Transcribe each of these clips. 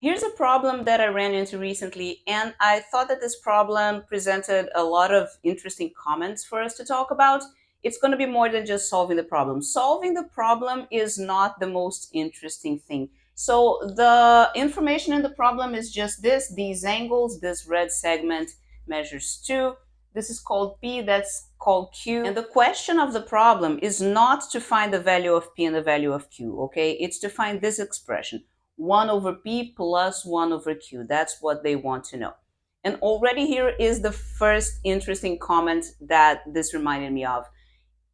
Here's a problem that I ran into recently, and I thought that this problem presented a lot of interesting comments for us to talk about. It's going to be more than just solving the problem. Solving the problem is not the most interesting thing. So the information in the problem is just this, these angles, this red segment measures 2. This is called P, that's called Q. And the question of the problem is not to find the value of P and the value of Q, okay? It's to find this expression. 1 over P plus 1 over Q. That's what they want to know. And already here is the first interesting comment that this reminded me of.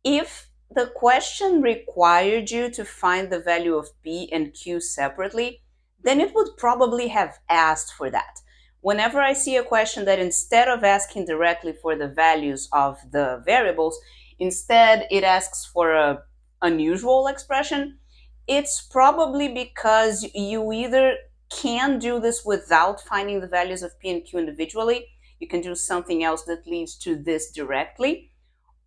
If the question required you to find the value of P and Q separately, then it would probably have asked for that. Whenever I see a question that instead of asking directly for the values of the variables, instead it asks for a unusual expression, it's probably because you either can do this without finding the values of P and Q individually, you can do something else that leads to this directly,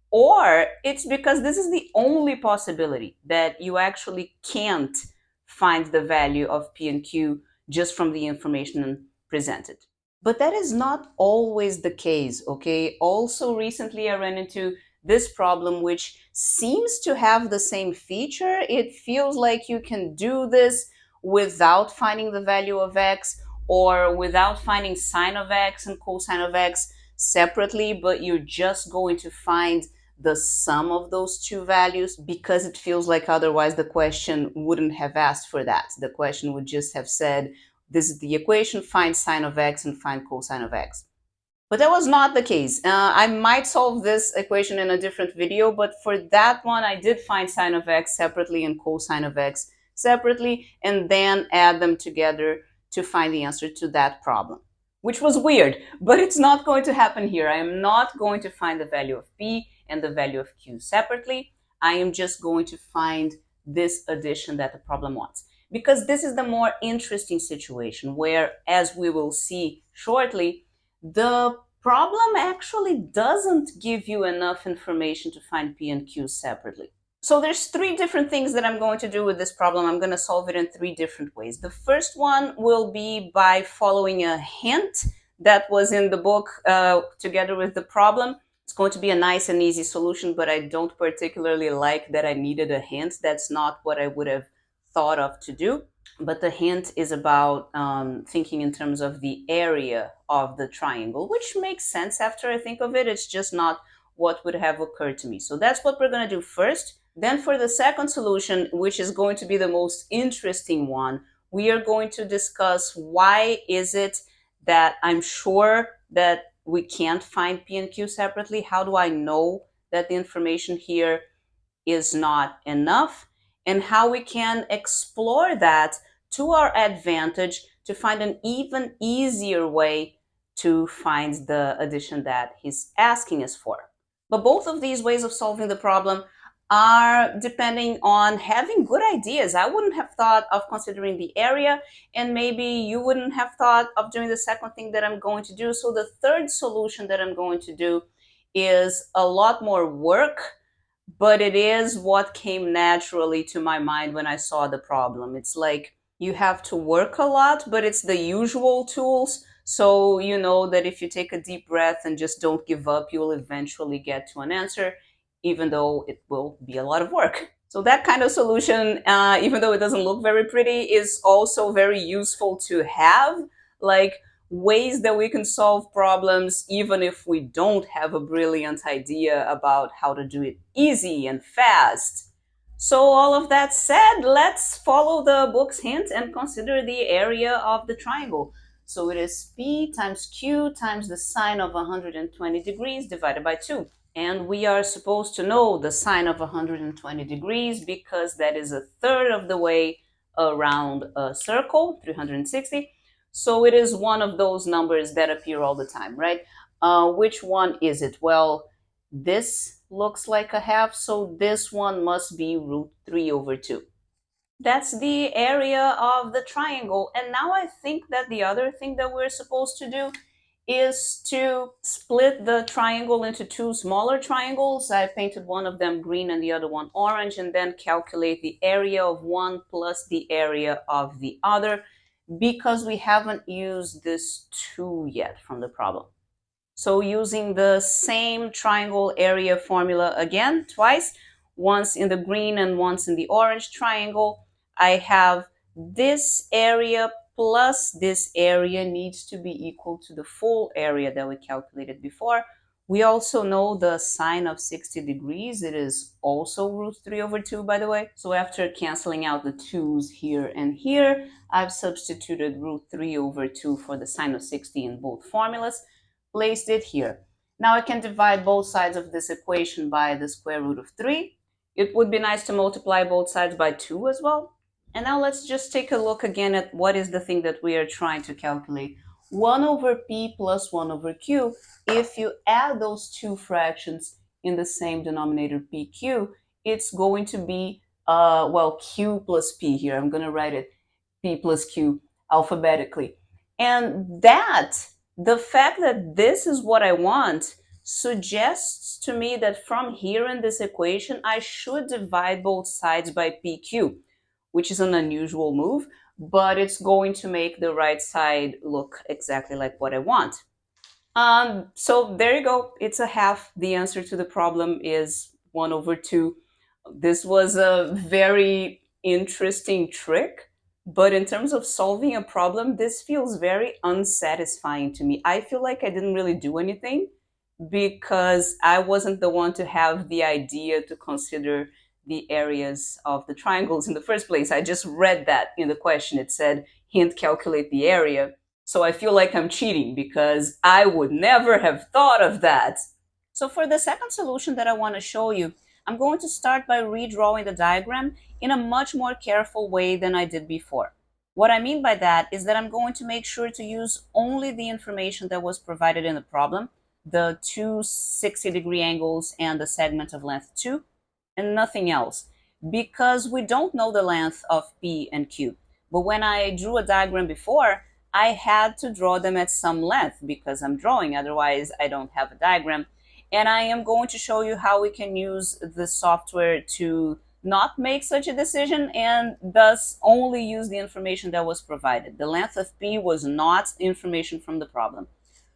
or it's because this is the only possibility that you actually can't find the value of P and Q just from the information presented. But that is not always the case, okay? Also, recently I ran into this problem which seems to have the same feature. It feels like you can do this without finding the value of x or without finding sine of x and cosine of x separately, but you're just going to find the sum of those two values because it feels like otherwise the question wouldn't have asked for that. The question would just have said, this is the equation, find sine of x and find cosine of x. But that was not the case. I might solve this equation in a different video, but for that one, I did find sine of x separately and cosine of x separately, and then add them together to find the answer to that problem, which was weird, but it's not going to happen here. I am not going to find the value of P and the value of Q separately. I am just going to find this addition that the problem wants. Because this is the more interesting situation where, as we will see shortly, the problem actually doesn't give you enough information to find P and Q separately. So there's 3 different things that I'm going to do with this problem. I'm going to solve it in 3 different ways. The first one will be by following a hint that was in the book together with the problem. It's going to be a nice and easy solution, but I don't particularly like that I needed a hint. That's not what I would have thought of to do. But the hint is about thinking in terms of the area of the triangle, which makes sense after I think of it. It's just not what would have occurred to me. So that's what we're going to do first. Then for the second solution, which is going to be the most interesting one, we are going to discuss why is it that I'm sure that we can't find P and Q separately. How do I know that the information here is not enough? And how we can explore that to our advantage to find an even easier way to find the addition that he's asking us for. But both of these ways of solving the problem are depending on having good ideas. I wouldn't have thought of considering the area, and maybe you wouldn't have thought of doing the second thing that I'm going to do. So the third solution that I'm going to do is a lot more work, but it is what came naturally to my mind when I saw the problem. It's like you have to work a lot, but it's the usual tools. So you know that if you take a deep breath and just don't give up, you will eventually get to an answer, even though it will be a lot of work. So that kind of solution, even though it doesn't look very pretty, is also very useful to have. Like ways that we can solve problems even if we don't have a brilliant idea about how to do it easy and fast. So all of that said, let's follow the book's hint and consider the area of the triangle. So it is P times Q times the sine of 120 degrees divided by 2. And we are supposed to know the sine of 120 degrees because that is a third of the way around a circle, 360. So it is one of those numbers that appear all the time, right? Which one is it? Well, this looks like a half, so this one must be root 3 over 2. That's the area of the triangle. And now I think that the other thing that we're supposed to do is to split the triangle into 2 smaller triangles. I painted one of them green and the other one orange, and then calculate the area of one plus the area of the other. because we haven't used this 2 yet from the problem. So using the same triangle area formula again, twice, once in the green and once in the orange triangle, I have this area plus this area needs to be equal to the full area that we calculated before. We also know the sine of 60 degrees. It is also root 3 over 2, by the way. So after canceling out the 2's here and here, I've substituted root 3 over 2 for the sine of 60 in both formulas, placed it here. Now I can divide both sides of this equation by the square root of 3. It would be nice to multiply both sides by 2 as well. And now let's just take a look again at what is the thing that we are trying to calculate. 1 over p plus 1 over q. If you add those two fractions in the same denominator pq, it's going to be, well, q plus p here. I'm going to write it p plus q alphabetically. And that, the fact that this is what I want, suggests to me that from here in this equation, I should divide both sides by PQ, which is an unusual move, but it's going to make the right side look exactly like what I want. So there you go. It's a half. The answer to the problem is 1 over 2. This was a very interesting trick, but in terms of solving a problem, this feels very unsatisfying to me. I feel like I didn't really do anything because I wasn't the one to have the idea to consider the areas of the triangles in the first place. I just read that in the question. It said, hint, calculate the area. So I feel like I'm cheating because I would never have thought of that. So for the second solution that I want to show you, I'm going to start by redrawing the diagram in a much more careful way than I did before. What I mean by that is that I'm going to make sure to use only the information that was provided in the problem, the two 60-degree angles and the segment of length 2, and nothing else, because we don't know the length of P and Q. But when I drew a diagram before, I had to draw them at some length because I'm drawing, otherwise I don't have a diagram. And I am going to show you how we can use the software to not make such a decision and thus only use the information that was provided. The length of P was not information from the problem.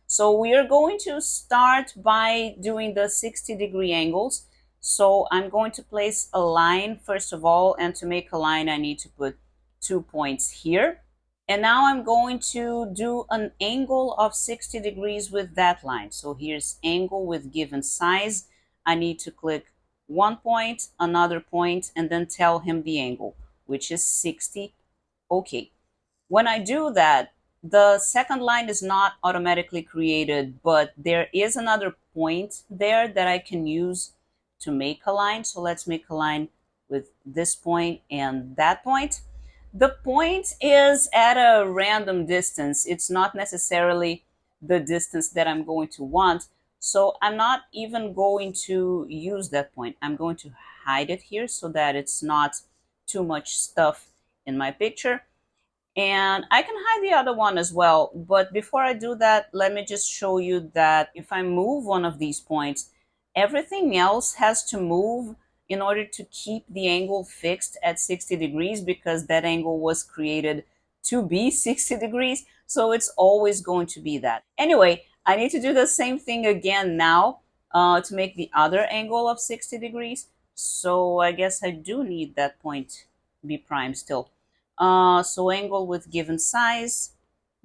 So we are going to start by doing the 60-degree angles. So I'm going to place a line first of all, and to make a line I need to put 2 points here. And now I'm going to do an angle of 60 degrees with that line. So here's angle with given size. I need to click 1 point, another point, and then tell him the angle, which is 60. Okay. When I do that, the second line is not automatically created, but there is another point there that I can use to make a line. So let's make a line with this point and that point. The point is at a random distance. It's not necessarily the distance that I'm going to want. So I'm not even going to use that point. I'm going to hide it here so that it's not too much stuff in my picture. And I can hide the other one as well. But before I do that, let me just show you that if I move one of these points, everything else has to move in order to keep the angle fixed at 60 degrees because that angle was created to be 60 degrees. So it's always going to be that. Anyway, I need to do the same thing again now to make the other angle of 60 degrees. So I guess I do need that point B prime still. So angle with given size,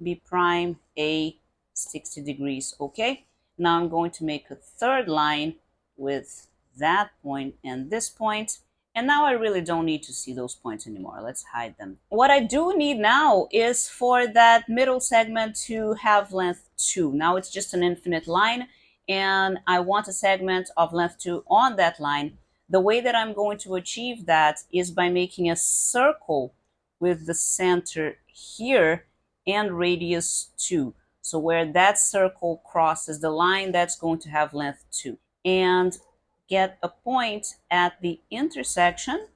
B prime, A, 60 degrees, okay? Now I'm going to make a third line with that point and this point. And now I really don't need to see those points anymore. Let's hide them. What I do need now is for that middle segment to have length 2. Now it's just an infinite line, and I want a segment of length 2 on that line. The way that I'm going to achieve that is by making a circle with the center here and radius 2. So where that circle crosses the line, that's going to have length 2. And get a point at the intersection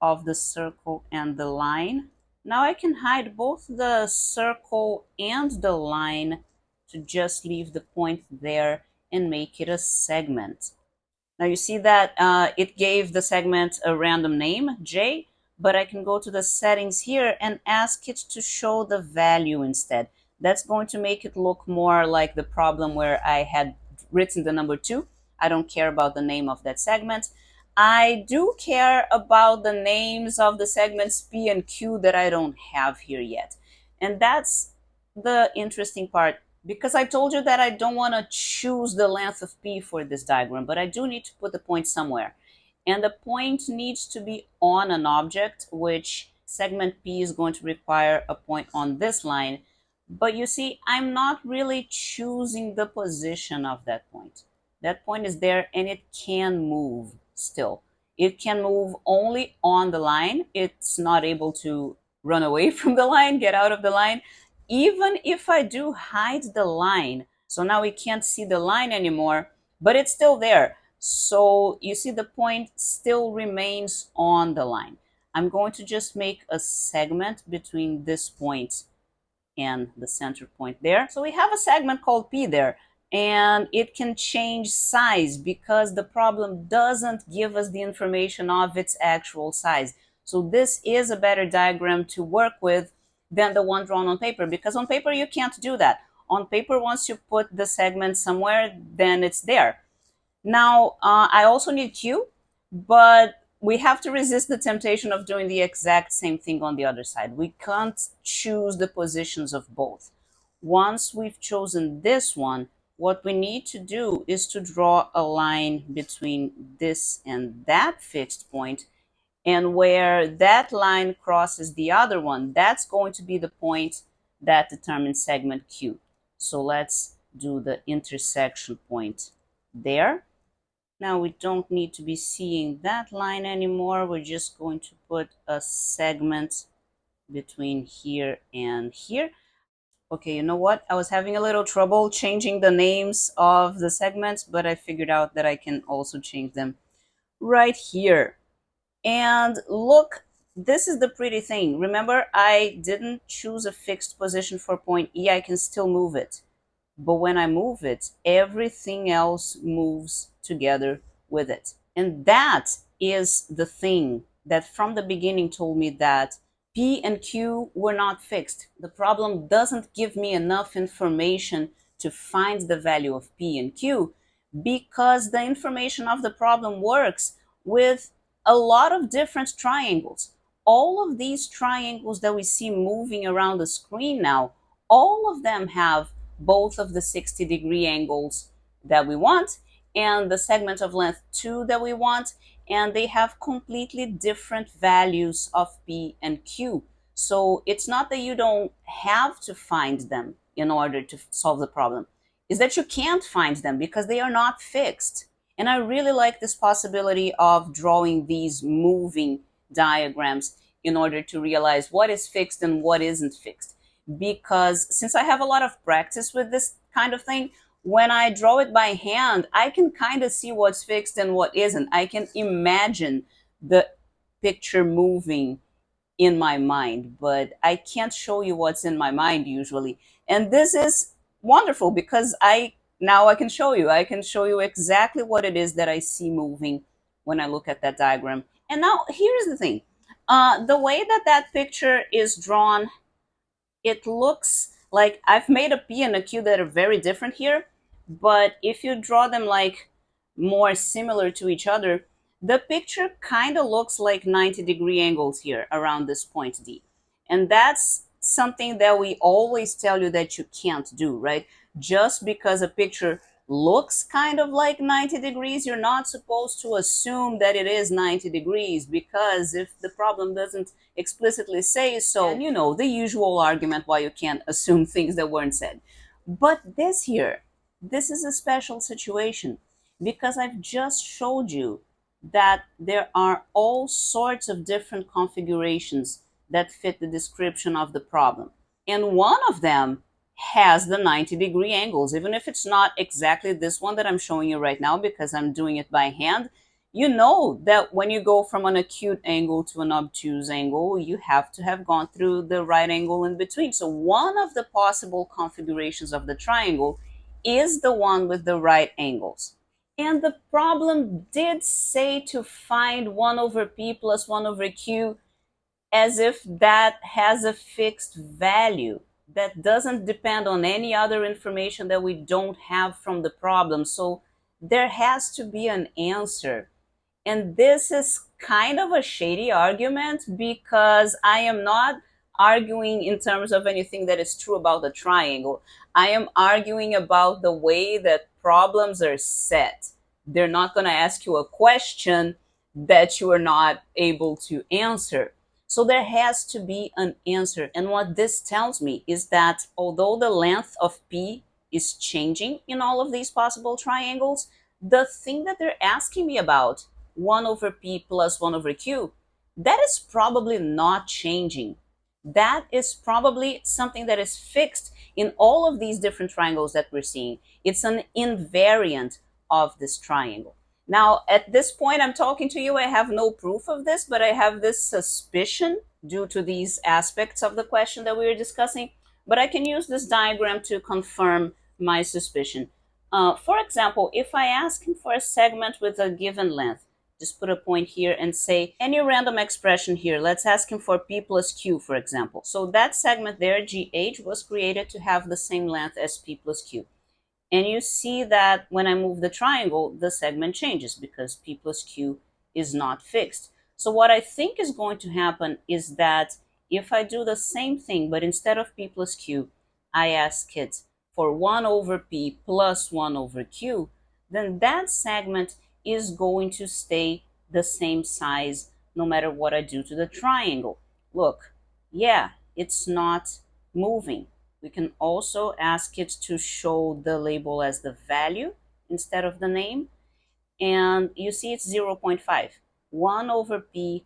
of the circle and the line. Now I can hide both the circle and the line to just leave the point there and make it a segment. Now you see that it gave the segment a random name, J, but I can go to the settings here and ask it to show the value instead. That's going to make it look more like the problem where I had written the number 2. I don't care about the name of that segment. I do care about the names of the segments P and Q that I don't have here yet. And that's the interesting part, because I told you that I don't want to choose the length of P for this diagram, but I do need to put the point somewhere. And the point needs to be on an object, which segment P is going to require a point on this line. But you see, I'm not really choosing the position of that point. That point is there and it can move still. It can move only on the line. It's not able to run away from the line, get out of the line. Even if I do hide the line, so now we can't see the line anymore, but it's still there. So you see the point still remains on the line. I'm going to just make a segment between this point and the center point there. So we have a segment called P there, and it can change size because the problem doesn't give us the information of its actual size. So this is a better diagram to work with than the one drawn on paper, because on paper you can't do that. On paper, once you put the segment somewhere, then it's there. Now, I also need Q, but we have to resist the temptation of doing the exact same thing on the other side. We can't choose the positions of both. Once we've chosen this one, what we need to do is to draw a line between this and that fixed point, and where that line crosses the other one, that's going to be the point that determines segment Q. So let's do the intersection point there. Now we don't need to be seeing that line anymore. We're just going to put a segment between here and here. Okay, you know what? I was having a little trouble changing the names of the segments, but I figured out that I can also change them right here. And look, this is the pretty thing. Remember, I didn't choose a fixed position for point E. I can still move it. But when I move it, everything else moves together with it. And that is the thing that from the beginning told me that P and Q were not fixed. The problem doesn't give me enough information to find the value of P and Q, because the information of the problem works with a lot of different triangles. All of these triangles that we see moving around the screen now, all of them have both of the 60-degree angles that we want and the segment of length 2 that we want, and they have completely different values of P and Q. So it's not that you don't have to find them in order to solve the problem. It's that you can't find them because they are not fixed. And I really like this possibility of drawing these moving diagrams in order to realize what is fixed and what isn't fixed. Because since I have a lot of practice with this kind of thing, when I draw it by hand, I can kind of see what's fixed and what isn't. I can imagine the picture moving in my mind, but I can't show you what's in my mind usually. And this is wonderful because now I can show you. I can show you exactly what it is that I see moving when I look at that diagram. And now here's the thing. The way that that picture is drawn, it looks like I've made a P and a Q that are very different here, but if you draw them like more similar to each other, the picture kind of looks like 90-degree angles here around this point D. And that's something that we always tell you that you can't do, right? Just because a picture looks kind of like 90 degrees, you're not supposed to assume that it is 90 degrees, because if the problem doesn't explicitly say so, and you know, the usual argument why you can't assume things that weren't said. But this here, this is a special situation because I've just showed you that there are all sorts of different configurations that fit the description of the problem. And one of them has the 90-degree angles, even if it's not exactly this one that I'm showing you right now because I'm doing it by hand. You know that when you go from an acute angle to an obtuse angle, you have to have gone through the right angle in between. So one of the possible configurations of the triangle is the one with the right angles. And the problem did say to find 1 over P plus 1 over Q as if that has a fixed value that doesn't depend on any other information that we don't have from the problem. So there has to be an answer. And this is kind of a shady argument because I am not arguing in terms of anything that is true about the triangle. I am arguing about the way that problems are set. They're not going to ask you a question that you are not able to answer. So there has to be an answer. And what this tells me is that although the length of P is changing in all of these possible triangles, the thing that they're asking me about, 1 over P plus 1 over Q, that is probably not changing. That is probably something that is fixed in all of these different triangles that we're seeing. It's an invariant of this triangle. Now, at this point, I'm talking to you. I have no proof of this, but I have this suspicion due to these aspects of the question that we were discussing. But I can use this diagram to confirm my suspicion. For example, if I ask him for a segment with a given length, just put a point here and say any random expression here. Let's ask him for P plus Q, for example. So that segment there, GH, was created to have the same length as P plus Q. And you see that when I move the triangle, the segment changes because P plus Q is not fixed. So what I think is going to happen is that if I do the same thing, but instead of P plus Q, I ask it for 1 over P plus 1 over Q, then that segment is going to stay the same size no matter what I do to the triangle. Look, yeah, it's not moving. We can also ask it to show the label as the value instead of the name. And you see it's 0.5. 1 over P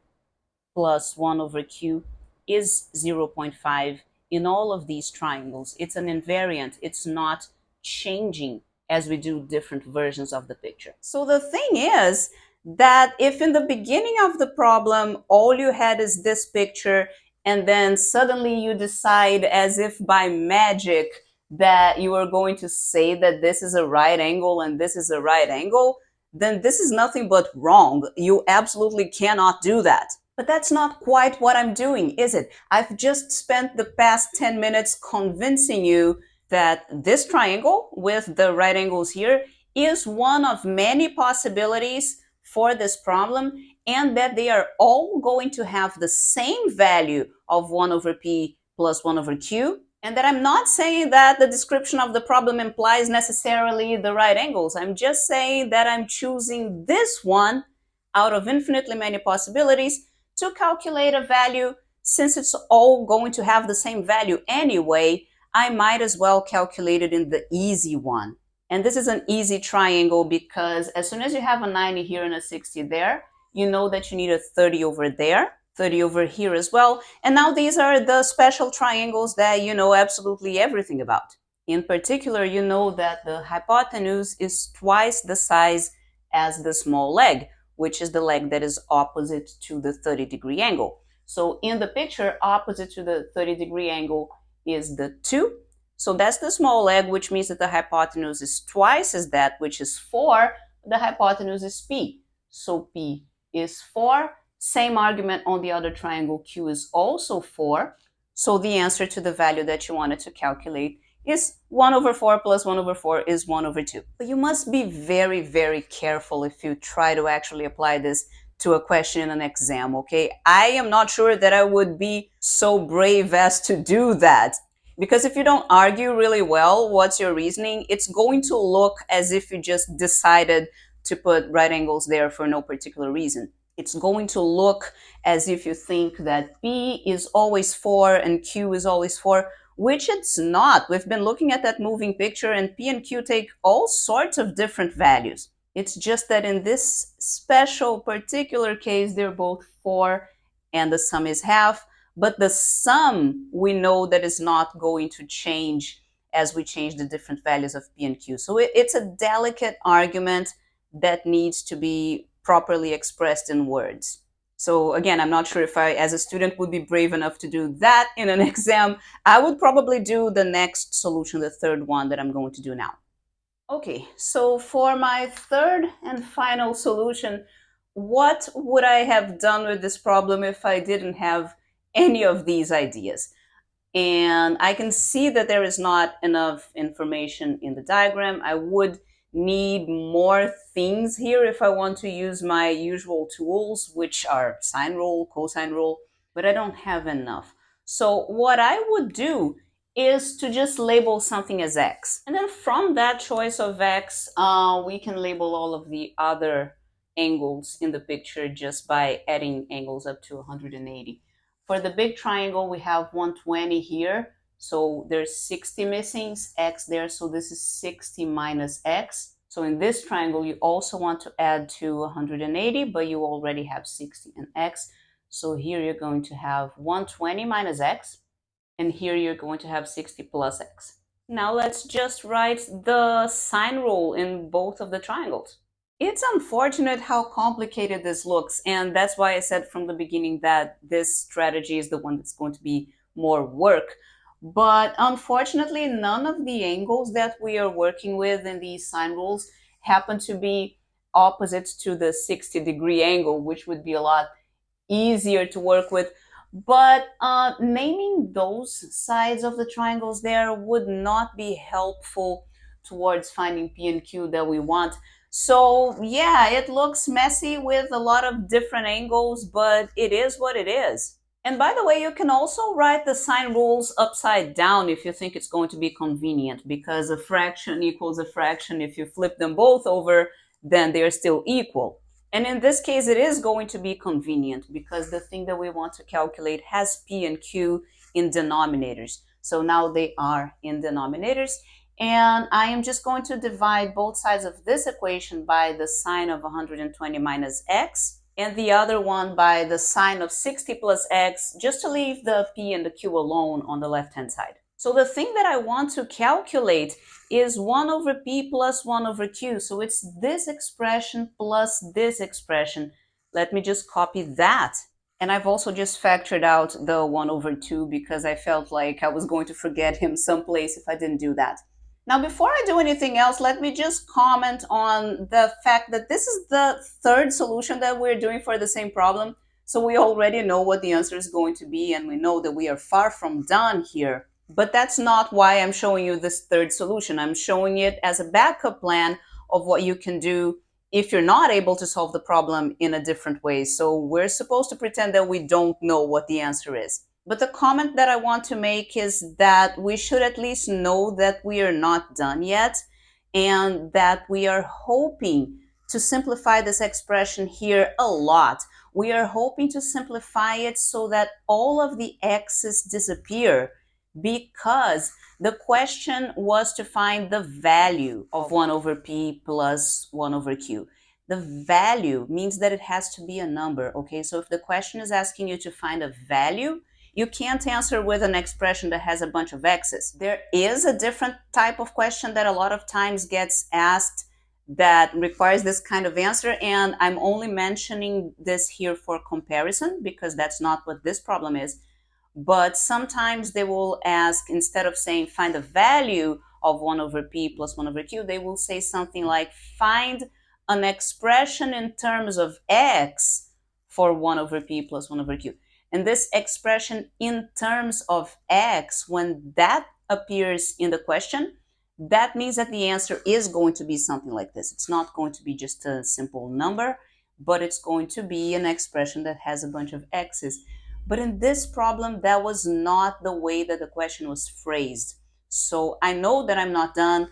plus 1 over Q is 0.5 in all of these triangles. It's an invariant. It's not changing as we do different versions of the picture. So the thing is that if in the beginning of the problem, all you had is this picture, and then suddenly you decide as if by magic that you are going to say that this is a right angle and this is a right angle, then this is nothing but wrong. You absolutely cannot do that. But that's not quite what I'm doing, is it? I've just spent the past 10 minutes convincing you that this triangle with the right angles here is one of many possibilities for this problem, and that they are all going to have the same value of 1 over P plus 1 over Q, and that I'm not saying that the description of the problem implies necessarily the right angles. I'm just saying that I'm choosing this one out of infinitely many possibilities to calculate a value. Since it's all going to have the same value anyway, I might as well calculate it in the easy one. And this is an easy triangle because as soon as you have a 90 here and a 60 there, you know that you need a 30 over there, 30 over here as well. And now these are the special triangles that you know absolutely everything about. In particular, you know that the hypotenuse is twice the size as the small leg, which is the leg that is opposite to the 30-degree angle. So in the picture, opposite to the 30-degree angle is the 2. So that's the small leg, which means that the hypotenuse is twice as that, which is 4. The hypotenuse is P. So P is 4. Same argument on the other triangle. Q is also 4. So the answer to the value that you wanted to calculate is 1 over 4 plus 1 over 4 is 1 over 2. But you must be very, very careful if you try to actually apply this to a question in an exam, okay? I am not sure that I would be so brave as to do that. Because if you don't argue really well what's your reasoning, it's going to look as if you just decided to put right angles there for no particular reason. It's going to look as if you think that P is always 4 and Q is always 4, which it's not. We've been looking at that moving picture, and P and Q take all sorts of different values. It's just that in this special particular case, they're both 4 and the sum is half. But the sum, we know that is not going to change as we change the different values of P and Q. So it's a delicate argument that needs to be properly expressed in words. So again, I'm not sure if I, as a student, would be brave enough to do that in an exam. I would probably do the next solution, the third one that I'm going to do now. Okay, so for my third and final solution, what would I have done with this problem if I didn't have any of these ideas. And I can see that there is not enough information in the diagram. I would need more things here if I want to use my usual tools, which are sine rule, cosine rule, but I don't have enough. So what I would do is to just label something as x. And then from that choice of x, we can label all of the other angles in the picture just by adding angles up to 180. For the big triangle, we have 120 here. So there's 60 missing, x there. So this is 60 minus x. So in this triangle, you also want to add to 180, but you already have 60 and x. So here you're going to have 120 minus x. And here you're going to have 60 plus x. Now let's just write the sine rule in both of the triangles. It's unfortunate how complicated this looks, and that's why I said from the beginning that this strategy is the one that's going to be more work. But unfortunately, none of the angles that we are working with in these sine rules happen to be opposites to the 60-degree angle, which would be a lot easier to work with. But naming those sides of the triangles there would not be helpful towards finding P and Q that we want. So yeah, it looks messy with a lot of different angles, but it is what it is. And by the way, you can also write the sine rules upside down if you think it's going to be convenient, because a fraction equals a fraction. If you flip them both over, then they're still equal. And in this case, it is going to be convenient because the thing that we want to calculate has P and Q in denominators. So now they are in denominators. And I am just going to divide both sides of this equation by the sine of 120 minus x, and the other one by the sine of 60 plus x, just to leave the P and the Q alone on the left-hand side. So the thing that I want to calculate is 1 over P plus 1 over Q. So it's this expression plus this expression. Let me just copy that. And I've also just factored out the 1 over 2 because I felt like I was going to forget him someplace if I didn't do that. Now, before I do anything else, let me just comment on the fact that this is the third solution that we're doing for the same problem. So we already know what the answer is going to be, and we know that we are far from done here. But that's not why I'm showing you this third solution. I'm showing it as a backup plan of what you can do if you're not able to solve the problem in a different way. So we're supposed to pretend that we don't know what the answer is. But the comment that I want to make is that we should at least know that we are not done yet, and that we are hoping to simplify this expression here a lot. We are hoping to simplify it so that all of the x's disappear, because the question was to find the value of 1 over p plus 1 over q. The value means that it has to be a number, okay? So if the question is asking you to find a value, you can't answer with an expression that has a bunch of x's. There is a different type of question that a lot of times gets asked that requires this kind of answer, and I'm only mentioning this here for comparison because that's not what this problem is. But sometimes they will ask, instead of saying find the value of 1 over p plus 1 over q, they will say something like find an expression in terms of x for 1 over p plus 1 over q. And this expression in terms of x, when that appears in the question, that means that the answer is going to be something like this. It's not going to be just a simple number, but it's going to be an expression that has a bunch of x's. But in this problem, that was not the way that the question was phrased. So I know that I'm not done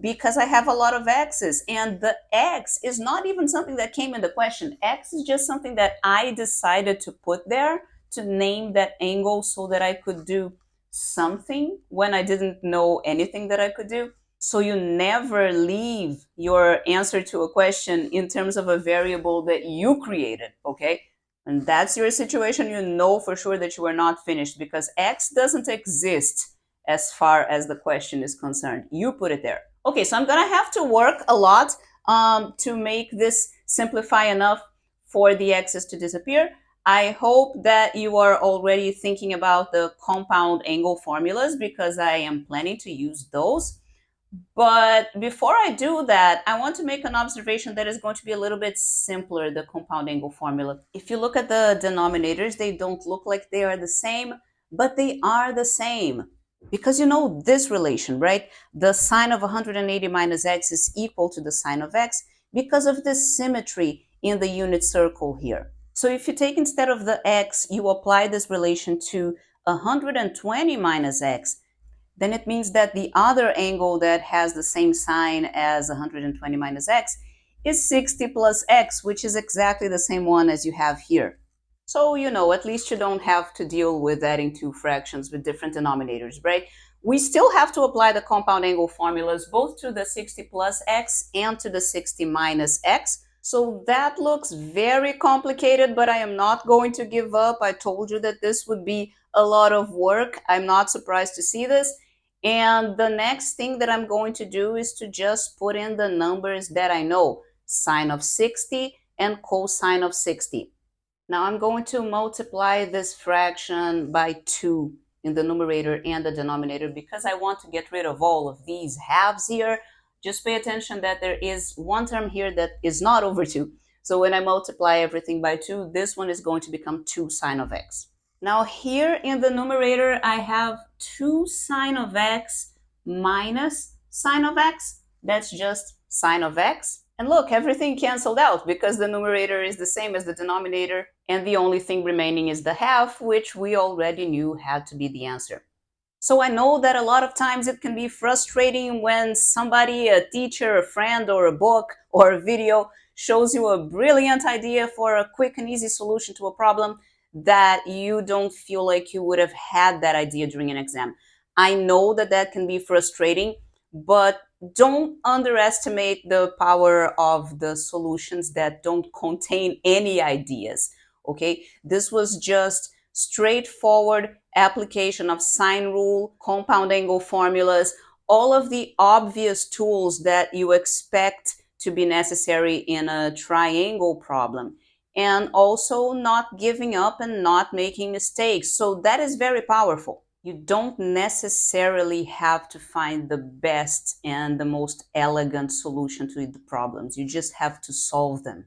because I have a lot of x's, and the x is not even something that came in the question. X is just something that I decided to put there to name that angle so that I could do something when I didn't know anything that I could do. So you never leave your answer to a question in terms of a variable that you created, okay? And that's your situation, you know for sure that you are not finished because x doesn't exist as far as the question is concerned. You put it there. Okay, so I'm gonna have to work a lot to make this simplify enough for the x's to disappear. I hope that you are already thinking about the compound angle formulas because I am planning to use those. But before I do that, I want to make an observation that is going to be a little bit simpler, the compound angle formula. If you look at the denominators, they don't look like they are the same, but they are the same. Because you know this relation, right? The sine of 180 minus x is equal to the sine of x because of this symmetry in the unit circle here. So if you take instead of the x, you apply this relation to 120 minus x, then it means that the other angle that has the same sign as 120 minus x is 60 plus x, which is exactly the same one as you have here. So, you know, at least you don't have to deal with adding two fractions with different denominators, right? We still have to apply the compound angle formulas both to the 60 plus x and to the 60 minus x. So that looks very complicated, but I am not going to give up. I told you that this would be a lot of work. I'm not surprised to see this. And the next thing that I'm going to do is to just put in the numbers that I know, sine of 60 and cosine of 60. Now I'm going to multiply this fraction by 2 in the numerator and the denominator because I want to get rid of all of these halves here. Just pay attention that there is one term here that is not over 2. So when I multiply everything by 2, this one is going to become 2 sine of x. Now here in the numerator, I have 2 sine of x minus sine of x. That's just sine of x. And look, everything canceled out because the numerator is the same as the denominator, and the only thing remaining is the half, which we already knew had to be the answer. So I know that a lot of times it can be frustrating when somebody, a teacher, a friend, or a book, or a video shows you a brilliant idea for a quick and easy solution to a problem that you don't feel like you would have had that idea during an exam. I know that that can be frustrating, but don't underestimate the power of the solutions that don't contain any ideas. Okay, this was just straightforward application of sine rule, compound angle formulas, all of the obvious tools that you expect to be necessary in a triangle problem, and also not giving up and not making mistakes. So that is very powerful. You don't necessarily have to find the best and the most elegant solution to the problems. You just have to solve them.